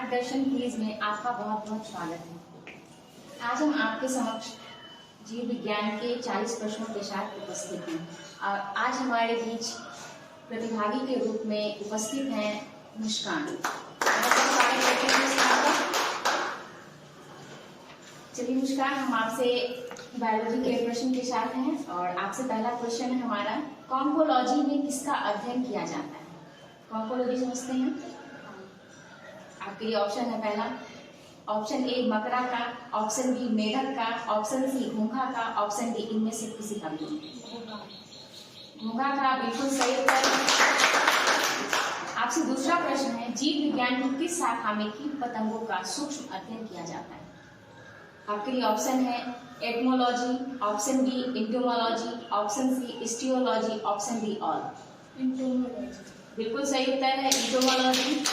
मार्गदर्शन क्विज में आपका बहुत बहुत स्वागत है। आज हम आपके समक्ष जीव विज्ञान के 40 प्रश्नों के साथ उपस्थित हैं और आज हमारे बीच प्रतिभागी के रूप में उपस्थित हैं मुस्कान। चलिए मुस्कान, हम आपसे बायोलॉजी के प्रश्न के साथ हैं और आपसे पहला क्वेश्चन है हमारा, कॉम्पोलॉजी में किसका अध्ययन किया जाता है? कॉम्पोलॉजी समझते हैं? आपके लिए ऑप्शन है पहला, ऑप्शन ए मकड़ा का, ऑप्शन बी मेढक का, ऑप्शन सी घोंघा का, ऑप्शन डी इनमें से किसी का भी। घोंघा का बिल्कुल सही उत्तर। आपसे दूसरा प्रश्न है, जीव विज्ञान की किस शाखा में कीट पतंगों का सूक्ष्म अध्ययन किया जाता है? आपके लिए ऑप्शन है etymology, option B entomology, option C histology, option D all. बिल्कुल सही उत्तर है इंटोमोलॉजी।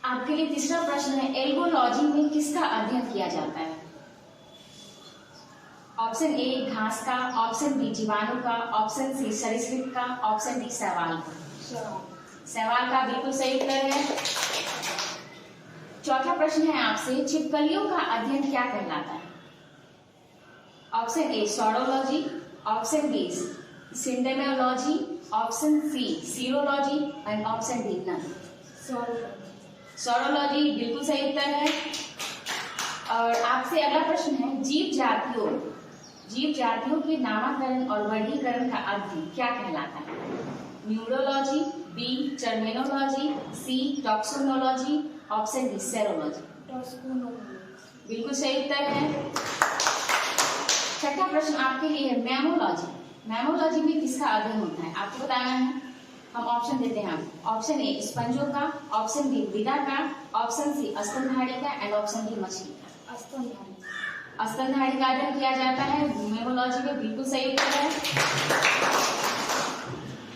आपके लिए तीसरा प्रश्न है, एल्गोलॉजी में किसका अध्ययन किया जाता है? ऑप्शन ए घास का, ऑप्शन बी जीवाणु का, ऑप्शन सी सरीसृप का, ऑप्शन डी शैवाल का। शैवाल का बिल्कुल सही उत्तर है। चौथा प्रश्न है आपसे, छिपकलियों का अध्ययन क्या कहलाता है? Option A saurology, option B syndemiology, option C serology and option D none. Saurology बिल्कुल सही उत्तर है। और आपसे अगला प्रश्न है, जीव जातियों के नामकरण और वर्गीकरण का अध्ययन क्या कहलाता है? न्यूरोलॉजी, बी टर्मिनोलॉजी, सी टॉक्सोनोलॉजी, ऑप्शन डी सेरोलॉजी। बिल्कुल सही उत्तर है। छठा प्रश्न आपके लिए है, मैमोलॉजी। मैमोलॉजी में किसका अध्ययन होता है? आपको बताना है। हम ऑप्शन देते हैं। ऑप्शन ए स्पंजों का, ऑप्शन बी मृदा का, ऑप्शन सी स्तनधारी का एंड ऑप्शन डी मछली का। स्तनधारी का अध्ययन किया जाता है मैमोलॉजी में। बिल्कुल सही उत्तर है।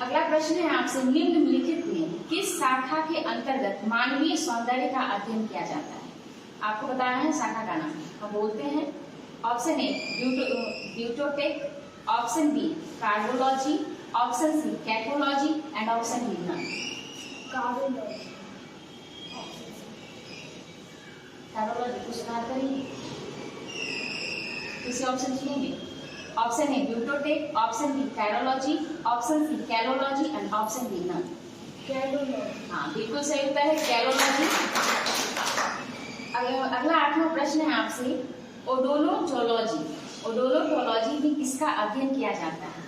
अगला प्रश्न है आपसे, निम्नलिखित में किस शाखा के अंतर्गत मानवीय सौंदर्य का अध्ययन किया जाता है? आपको बताना है शाखा का नाम। हम बोलते हैं। Option A biotech, option B carpology, option C capology and option D none. Carpology कुछ बात करेंगे, किसी ऑप्शन सुनेंगे? Option A biotech, option B karyology, option C caliology and option D none. हाँ बिल्कुल सही उत्तर है कैलोलॉजी। अगला आठवां प्रश्न है आपसे, ओडोनटोलॉजी। ओडोनटोलॉजी में किसका अध्ययन किया जाता है?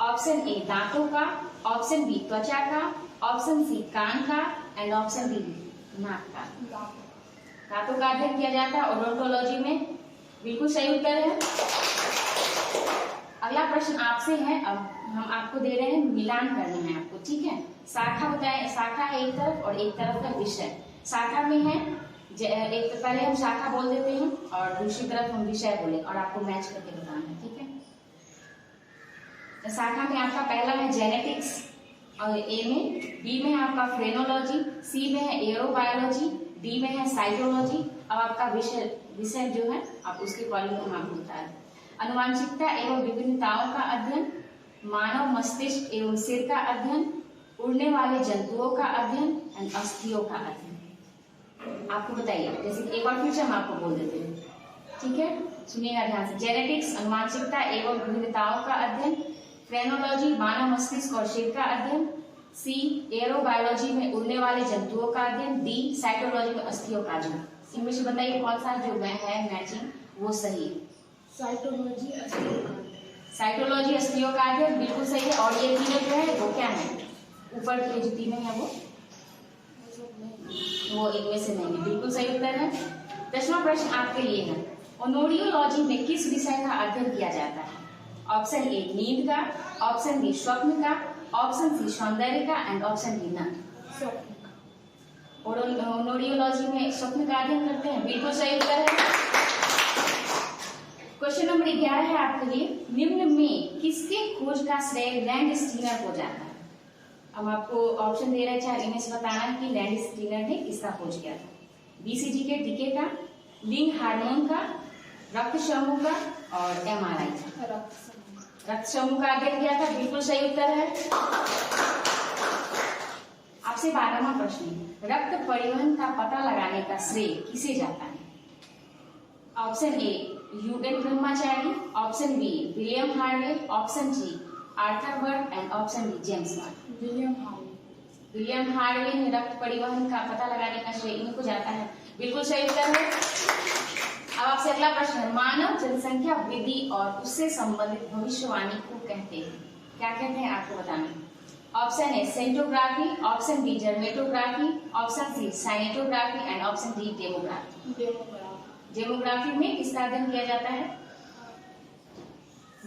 ऑप्शन ए दांतों का, ऑप्शन बी त्वचा का, ऑप्शन सी कान का एंड ऑप्शन डी नाक का। दांतों का अध्ययन किया जाता है ओडोंटोलॉजी में। बिल्कुल सही उत्तर है। अगला प्रश्न आपसे है, अब हम आपको दे रहे हैं, मिलान करना है आपको, ठीक है? शाखा बताए, शाखा है एक तरफ और एक तरफ का विषय। शाखा में है एक, तो पहले हम शाखा बोल देते हैं और दूसरी तरफ हम विषय बोले और आपको मैच करके बताना है, ठीक है? शाखा में आपका पहला है जेनेटिक्स और ए में, बी में आपका फ्रेनोलॉजी, सी में है एरोबायोलॉजी, डी में है साइटोलॉजी। अब आपका विषय जो है आप उसके कॉलम को हम होता है। अनुवांशिकता एवं विभिन्नताओं का अध्ययन, मानव मस्तिष्क एवं सिर का अध्ययन, उड़ने वाले जंतुओं का अध्ययन एंड अस्थियों का अध्ययन। आपको बताइए, जैसे एक बार फिर से हम आपको बोल देते हैं, ठीक है? सुनिएगा ध्यान से। जेनेटिक्स अनुवांशिकता एवं विभिन्नताओं का अध्ययन, फ्रेनोलॉजी मानव मस्तिष्क और सिर का अध्ययन, सी एरोबायोलॉजी में उड़ने वाले जंतुओं का अध्ययन, डी साइटोलॉजी में अस्थियों का अध्ययन। इनमें से बताइए कौन सा जो है मैचिंग वो सही है? साइटोलॉजी अस्थियों का अध्ययन बिल्कुल सही है। और ये तीनों जो है वो क्या है? ऊपर के जो तीनों है वो इनमें से नहीं है। बिल्कुल सही उत्तर है। 10वां प्रश्न आपके लिए है, ओनोरियोलॉजी में किस विषय का अध्ययन किया जाता है? ऑप्शन ए नींद का, ऑप्शन बी स्वप्न का, ऑप्शन सी सौंदर्य का एंड ऑप्शन डी नन। ओनोरियोलॉजी में स्वप्न का अध्ययन करते हैं। बिल्कुल सही उत्तर है। क्वेश्चन नंबर 11 है आपके लिए, निम्न में किसके खोज का श्रेय लैंड स्टीनर को जाता है? अब आपको ऑप्शन दे रहे हैं, चाहे इन्हें से बताना है कि लैंड स्टीनर ने किसका खोज किया था? बीसीजी के डीके का, लिंग हार्मोन का, रक्त समूह का और एमआरआई का। रक्त समूह का अध्ययन किया था। बिल्कुल सही उत्तर है। आपसे 12वां प्रश्न, रक्त परिवहन का पता लगाने का श्रेय किसे जाता है? Option A U N Brahmachari, option B William Harvey, option C Arthur Berg and option D James Watt. William Harvey ने रक्त परिवहन का पता लगाने का श्रेय इनको जाता है। बिल्कुल सही उत्तर है। अब आपसे अगला प्रश्न है, मानव जनसंख्या वृद्धि और उससे संबंधित भविष्यवाणी को कहते हैं, क्या कहते हैं आपको बताना है। Option A sentography, option B dermatography, option C cinematography and option D demography. Demography में किसका अध्ययन किया जाता है?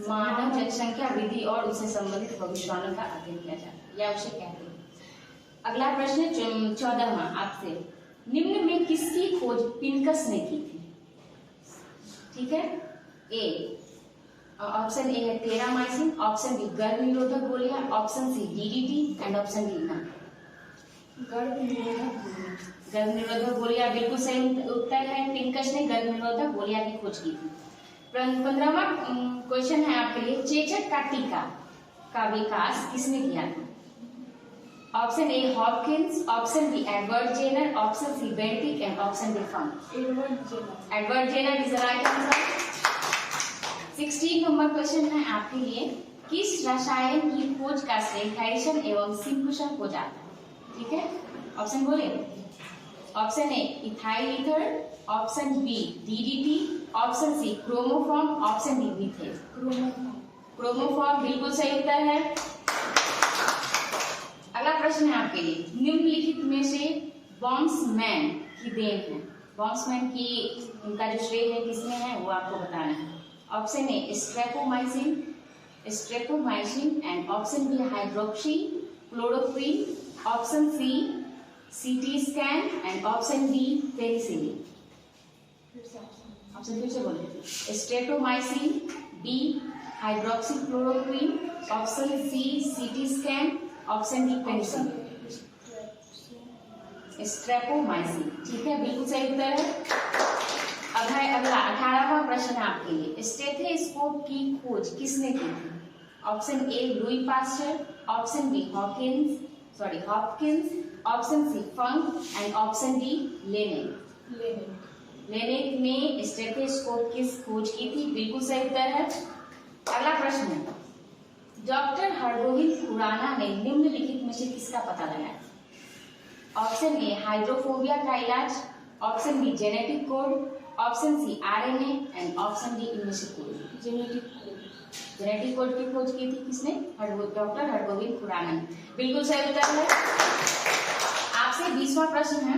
मानव जनसंख्या वृद्धि और उससे संबंधित भविष्यवाणी का अध्ययन किया जाता है, या उसे कहते हैं। अगला प्रश्न 14वां आपसे, निम्न में किसकी खोज पिनकस ने की थी? ठीक है, ए ऑप्शन ए है टेरामाइसिन, ऑप्शन बी गर्भ निरोधक गोलियां, option C DDT and option D ना गर्भ निरोधक गोलियां। बिल्कुल सही उत्तर है, पिनकस ने गर्भ निरोधक गोलियां की खोज की थी। 15वां क्वेश्चन है आपके लिए, चेचक का टीका का विकास किसने किया था? Option A Hopkins, option B Edward Jenner, option C Bentinck and option D Funk. Edward Jenner is the right answer. 16 number question है आपके लिए, किस रसायन की खोज का श्रेय हैरिसन एवं सिम्पसन को जाता है? ठीक है, ऑप्शन बोले। Option A ethyl ether, option B DDT, option C chloroform, option D methane. Chloroform बिल्कुल सही उत्तर है। अगला प्रश्न है आपके लिए, निम्नलिखित में से बॉम्समैन की देन है, बॉम्समैन की उनका जो श्रेय है किसमें है वो आपको बताना है। Option A streptomycin and option B hydroxychloroquine, option C CT scan and option D penicillin. Option फिर से बोलिए, streptomycin, B hydroxychloroquine, option C CT scan, option D penicillin. Streptomycin, ठीक है, बिल्कुल सही उत्तर है। अब है अगला 18वां प्रश्न आपके लिए, स्टेथोस्कोप की खोज किसने की थी? Option A Louis Pasteur, option B Hopkins, option C Funk and option D Laennec. Laennec ने स्टेथोस्कोप की खोज की थी, बिल्कुल सही उत्तर है। अगला प्रश्न है, डॉक्टर हरगोविंद खुराना ने निम्नलिखित में से किसका पता लगाया? ऑप्शन ए हाइड्रोफोबिया का इलाज, option B genetic code, option C RNA and option D इनमें से कोई। जेनेटिक कोड की खोज की थी किसने? डॉक्टर हरगोविंद खुराना ने, बिल्कुल सही उत्तर है। आपसे 20वां प्रश्न है,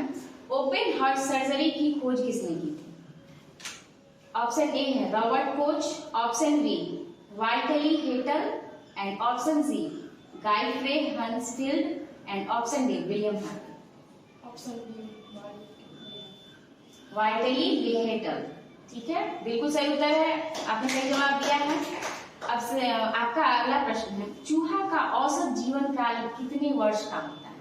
ओपन हार्ट सर्जरी की खोज किसने की थी? ऑप्शन ए है Robert Koch, option B Walter Hettel and option C Godfrey Hounsfield and option D William Hart. Option B Walter Hettel, ठीक है, बिल्कुल सही उत्तर है, आपने सही जवाब दिया है। अब से आपका अगला प्रश्न है, चूहा का औसत जीवन काल कितने वर्ष का होता है?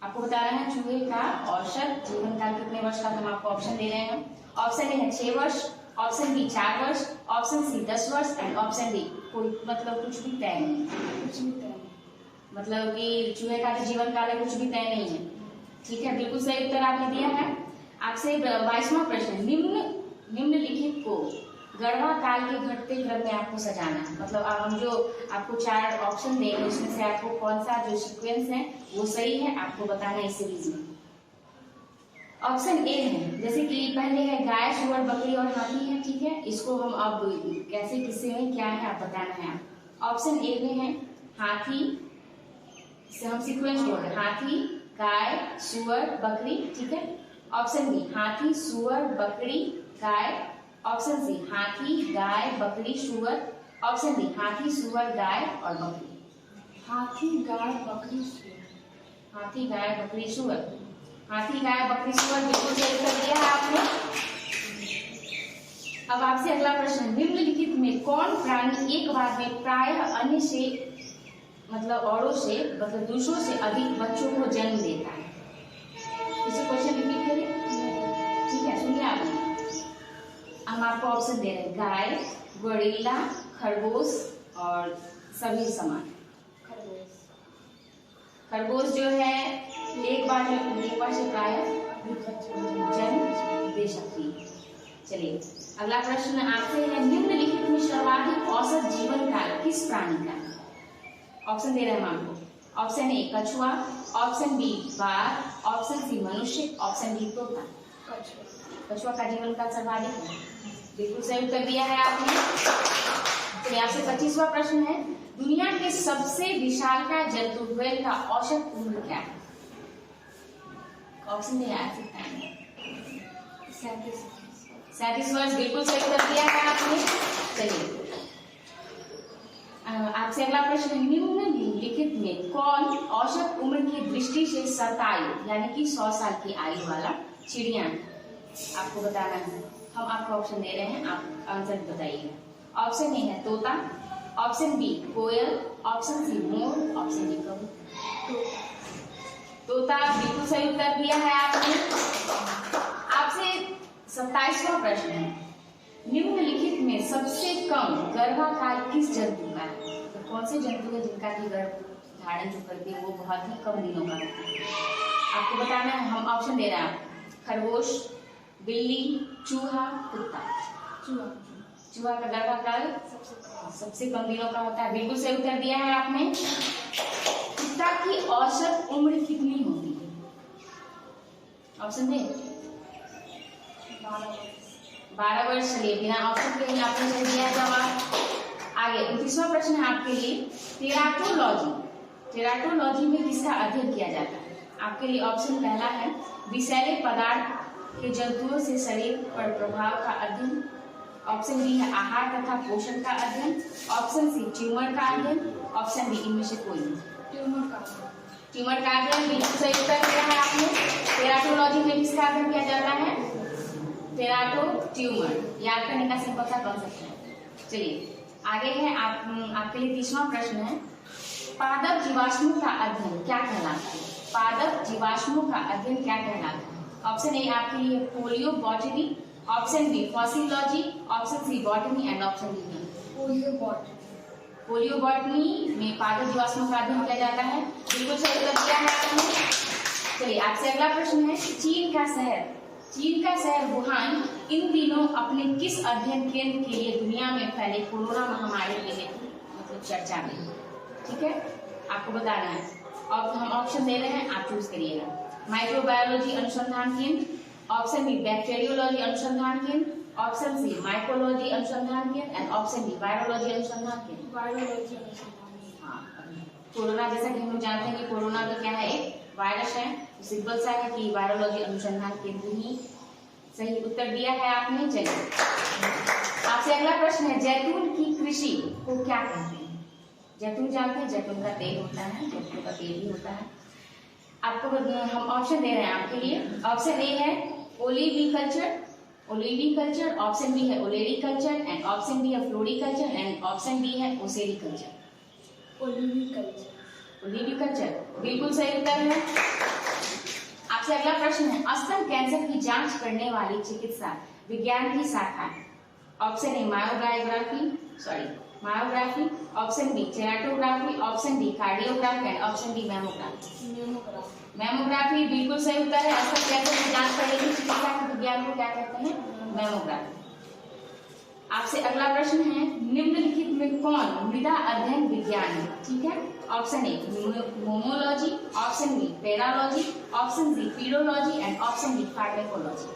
आपको बता रहे हैं चूहे का औसत जीवन काल कितने वर्ष का, हम आपको ऑप्शन दे रहे हैं। ऑप्शन ए है 6 वर्ष, ऑप्शन बी 4 वर्ष, ऑप्शन सी 10 वर्ष एंड ऑप्शन डी कोई मतलब कुछ भी तय नहीं। कुछ भी तय नहीं मतलब कि चूहे का जो जीवन काल है कुछ भी तय नहीं है, ठीक है, बिल्कुल सही उत्तर आपने दिया है। आपसे 22वां प्रश्न, निम्नलिखित को गर्भा काल के घटते क्रम में आपको सजाना है, मतलब हम जो आपको 4 ऑप्शन देंगे उसमें से आपको कौन सा जो सीक्वेंस है वो सही है आपको बताना है इस सीरीज में। ऑप्शन ए है, जैसे कि पहले है गाय, सुअर, बकरी और हाथी है, ठीक है, इसको हम अब कैसे किससे में क्या है आप बताना है। ऑप्शन ए में है हाथी, इसे हम सीक्वेंस बोल रहे हैं, हाथी, गाय, सुअर, बकरी, ठीक है। ऑप्शन बी हाथी, सुअर, बकरी, गाय, ऑप्शन सी हाथी, गाय, बकरी, सुअर, ऑप्शन डी हाथी, सुअर, गाय और बकरी। हाथी, गाय, बकरी, सुअर। हाथी, गाय, बकरी, सुअर। हाथी, गाय, बकरी, सुअर, बिल्कुल सही कर दिया है आपने। अब आपसे अगला प्रश्न, निम्नलिखित में कौन प्राणी एक बार में प्रायः अन्य से मतलब औरों से मतलब दूसरों से अधिक बच्चों को जन्म देता है? इसे क्वेश्चन रिपीट करें, ठीक है, सुनिए आपने। हम आपको ऑप्शन दे रहे हैं, गाय, गोरिल्ला, खरगोश और सभी समान। खरगोश जो है बार में एक बार से प्राय जन्म दे सकती है। चलिए अगला प्रश्न आपसे है, निम्नलिखित में सर्वाधिक औसत जीवन काल किस प्राणी का है? ऑप्शन दे रहे हैं हम आपको। ऑप्शन ए कछुआ, ऑप्शन बी बाघ, ऑप्शन सी मनुष्य, ऑप्शन डी तोता। कछुआ का जीवन काल सर्वाधिक है, बिल्कुल सही उत्तर दिया है आपने। चलिए आपसे 25वां प्रश्न है, दुनिया के सबसे विशालकाय जंतु व्हेल का औसत उम्र क्या है? ऑप्शन दे याद सकता है 37 वर्ष, बिल्कुल सही उत्तर दिया है आपने। चलिए आपसे अगला प्रश्न, निम्नलिखित में कौन औसत उम्र की दृष्टि से शतायु यानी कि 100 साल की आयु वाला चिड़िया आपको बताना है। हम आपको ऑप्शन दे रहे हैं, आप आंसर बताइएगा। ऑप्शन ए है तोता, ऑप्शन बी कोयल, ऑप्शन सी मोर, ऑप्शन डी कबूतर। तोता, बिल्कुल सही उत्तर दिया है आपने। आपसे 27वां प्रश्न है, निम्नलिखित में सबसे कम गर्भाकाल किस जंतु का है? तो कौन से जंतु है जिनका की गर्भ धारण जो करती है वो बहुत ही कम दिनों का होता है? आपको बताना है, हम ऑप्शन दे रहे हैं। खरगोश, बिल्ली, चूहा, कुत्ता। चूहा का गर्भाकाल सबसे कम दिनों का होता है, बिल्कुल सही उत्तर दिया है आपने। कुत्ता की औसत उम्र कितनी होती है? ऑप्शन दे 12 वर्ष। चलिए बिना ऑप्शन के ही आपने सही दिया है जवाब। आगे 29वां प्रश्न है आपके लिए, टेराटोलॉजी में किसका अध्ययन किया जाता है? आपके लिए ऑप्शन पहला है विषैले पदार्थ के जंतुओं से शरीर पर प्रभाव का अध्ययन, ऑप्शन बी है आहार तथा पोषण का अध्ययन, ऑप्शन सी ट्यूमर का अध्ययन, ऑप्शन डी इनमें से कोई नहीं। ट्यूमर का अध्ययन, बिल्कुल सही उत्तर दिया है आपने। टेराटोलॉजी में किसका अध्ययन किया जाता है? टेराटो ट्यूमर, याद करने का सिंपल सा कॉन्सेप्ट है। चलिए आगे है आपके लिए 30वां प्रश्न है, पादप जीवाश्मों का अध्ययन क्या कहलाता है? पादप जीवाश्मों का अध्ययन क्या कहलाता है? ऑप्शन ए आपके लिए palaeobotany, option B fossilology, option C botany and option D palaeobotany में पादप जीवाश्मों का अध्ययन किया जाता है, बिल्कुल सही उत्तर दिया है आपने। चलिए आपसे अगला प्रश्न है, चीन का शहर वुहान इन दिनों अपने किस अध्ययन केंद्र के लिए दुनिया में फैले कोरोना महामारी के लिए मतलब चर्चा में? ठीक है, आपको बताना है। अब हम ऑप्शन दे रहे हैं, आप चूज करिएगा। माइक्रोबायोलॉजी अनुसंधान केंद्र, ऑप्शन बी बैक्टीरियोलॉजी अनुसंधान केंद्र, ऑप्शन सी माइकोलॉजी अनुसंधान केंद्र एंड ऑप्शन डी वायरोलॉजी अनुसंधान केंद्र। हाँ, कोरोना जैसा कि हम लोग जानते हैं कि कोरोना तो क्या है, एक वायरस है, सिंपल सा है कि वायरोलॉजी अनुसंधान केंद्र ही सही उत्तर दिया है आपने। चलिए आपसे अगला प्रश्न है, जैतून की कृषि को क्या कहते हैं? जैतून जानते हैं, जैतून का तेल होता है, जैतून का तेल भी होता है। आपको हम ऑप्शन दे रहे हैं आपके लिए। ऑप्शन ए है ओलिविकल्चर, ऑप्शन बी है ओलेरिकल्चर एंड ऑप्शन डी है फ्लोरिकल्चर एंड ऑप्शन डी है ओसेरिकल्चर। ओलिविकल्चर, बिल्कुल सही उत्तर है। आपसे अगला प्रश्न है, स्तन कैंसर की जांच करने वाली चिकित्सा विज्ञान की शाखा है? Option A myography, option B keratography, option D cardiography and option D mammography, बिल्कुल सही उत्तर है। स्तन कैंसर की जांच करने की चिकित्सा के विज्ञान को क्या कहते हैं? मैमोग्राफी। आपसे अगला प्रश्न है, निम्नलिखित में कौन मृदा अध्ययन विज्ञान है? ठीक है, option A momology, option B paralogy, option C pedology and option D pharmacology.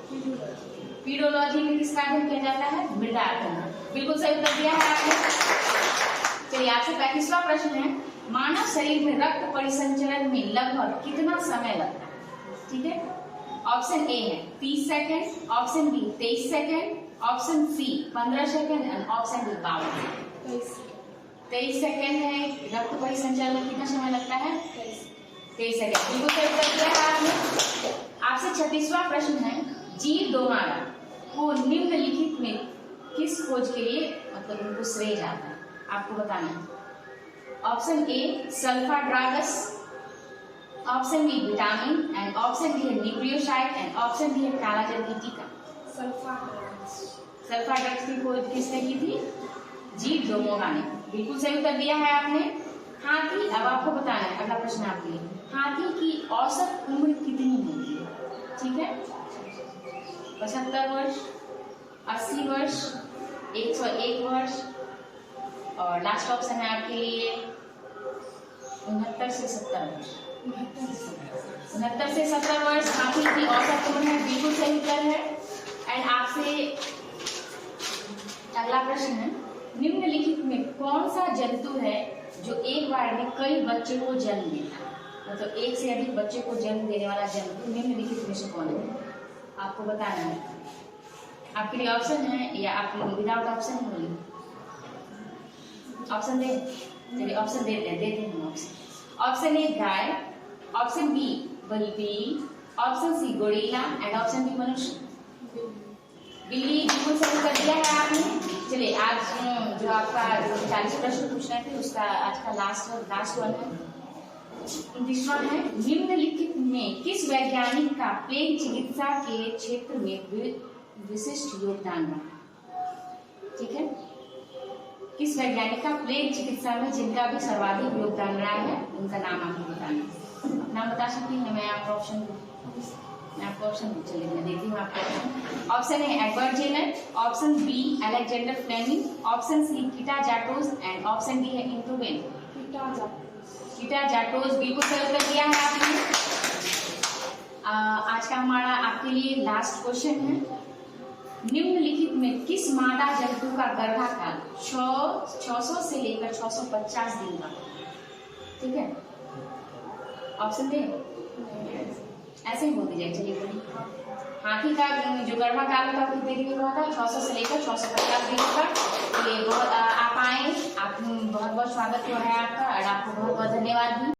Pedology में किसका अध्ययन किया जाता है? मृदा अध्ययन, बिल्कुल सही उत्तर दिया है आपने। चलिए आपसे 35वां प्रश्न है, मानव शरीर में रक्त परिसंचरण में लगभग कितना समय लगता है? ठीक है, ऑप्शन ए है 30 second, option B 23 second, option C 15 second and option D 23 second है। रक्त परिसंचरण में कितना समय लगता है? 23 सेकेंड, बिल्कुल सही उत्तर दिया है आपने। आपसे 36वां प्रश्न है, जी डोनारा को निम्नलिखित में किस खोज के लिए मतलब उनको श्रेय जाता है? आपको बताना है। Option A sulpha drugs, option B vitamin and option D है न्यूक्लियोसाइड एंड ऑप्शन डी है कालाजल की टीका। सल्फा ड्रग्स की खोज किसने की थी? जी डोनारा ने, बिल्कुल सही उत्तर दिया है आपने। हाँ थी, अब आपको बताना है। अगला प्रश्न आपके लिए, हाथी की औसत उम्र कितनी होगी? ठीक है, 75 वर्ष, 80 वर्ष, 101 वर्ष, और लास्ट ऑप्शन है आपके लिए 69 से 70 वर्ष। 69 से 70 वर्ष हाथी की औसत उम्र है, बिल्कुल सही उत्तर है। एंड आपसे अगला प्रश्न है, निम्नलिखित में कौन सा जंतु है जो एक बार में कई बच्चे को जन्म देता है? मतलब एक से अधिक बच्चे को जन्म देने वाला जंतु निम्नलिखित में से कौन है? आपको बताना है। आपके लिए ऑप्शन है या आप विदाउट ऑप्शन बोलिए? ऑप्शन दे, चलिए ऑप्शन देते हैं ऑप्शन। ऑप्शन ए गाय, ऑप्शन बी बल्ली, option C gorilla and option D मनुष्य। बिल्ली बिल्कुल सही कर दिया है आपने। चलिए आज जो आपका 40 प्रश्न पूछना थे उसका आज का लास्ट वन है, 29वां है, निम्नलिखित में किस वैज्ञानिक का प्लेग चिकित्सा के क्षेत्र में विशिष्ट योगदान रहा? ठीक है, किस वैज्ञानिक का प्लेग चिकित्सा में जिनका भी सर्वाधिक योगदान रहा है उनका नाम आपको बताना है। नाम बता सकती हैं? मैं आपको ऑप्शन चलिए मैं देती हूँ आपको। Option A Edward Jenner, option B Alexander Fleming, option C Kitasato and option D है इंट्रूवेन। कीटा जाटोज बिल्कुल सही उत्तर दिया है आपने। आज का हमारा आपके लिए लास्ट क्वेश्चन है, निम्नलिखित में किस मादा जंतु का गर्भाकाल 600 से लेकर 650 दिन का? ठीक है, ऑप्शन दे, ऐसे ही बोल दीजिए। चलिए, हाथी का जो गर्भाकाल होता है कितने दिन का होता है? 600 से लेकर 650 दिन का। ये आप आए, आप बहुत बहुत स्वागत हो रहा है आपका और आपको बहुत बहुत धन्यवाद भी।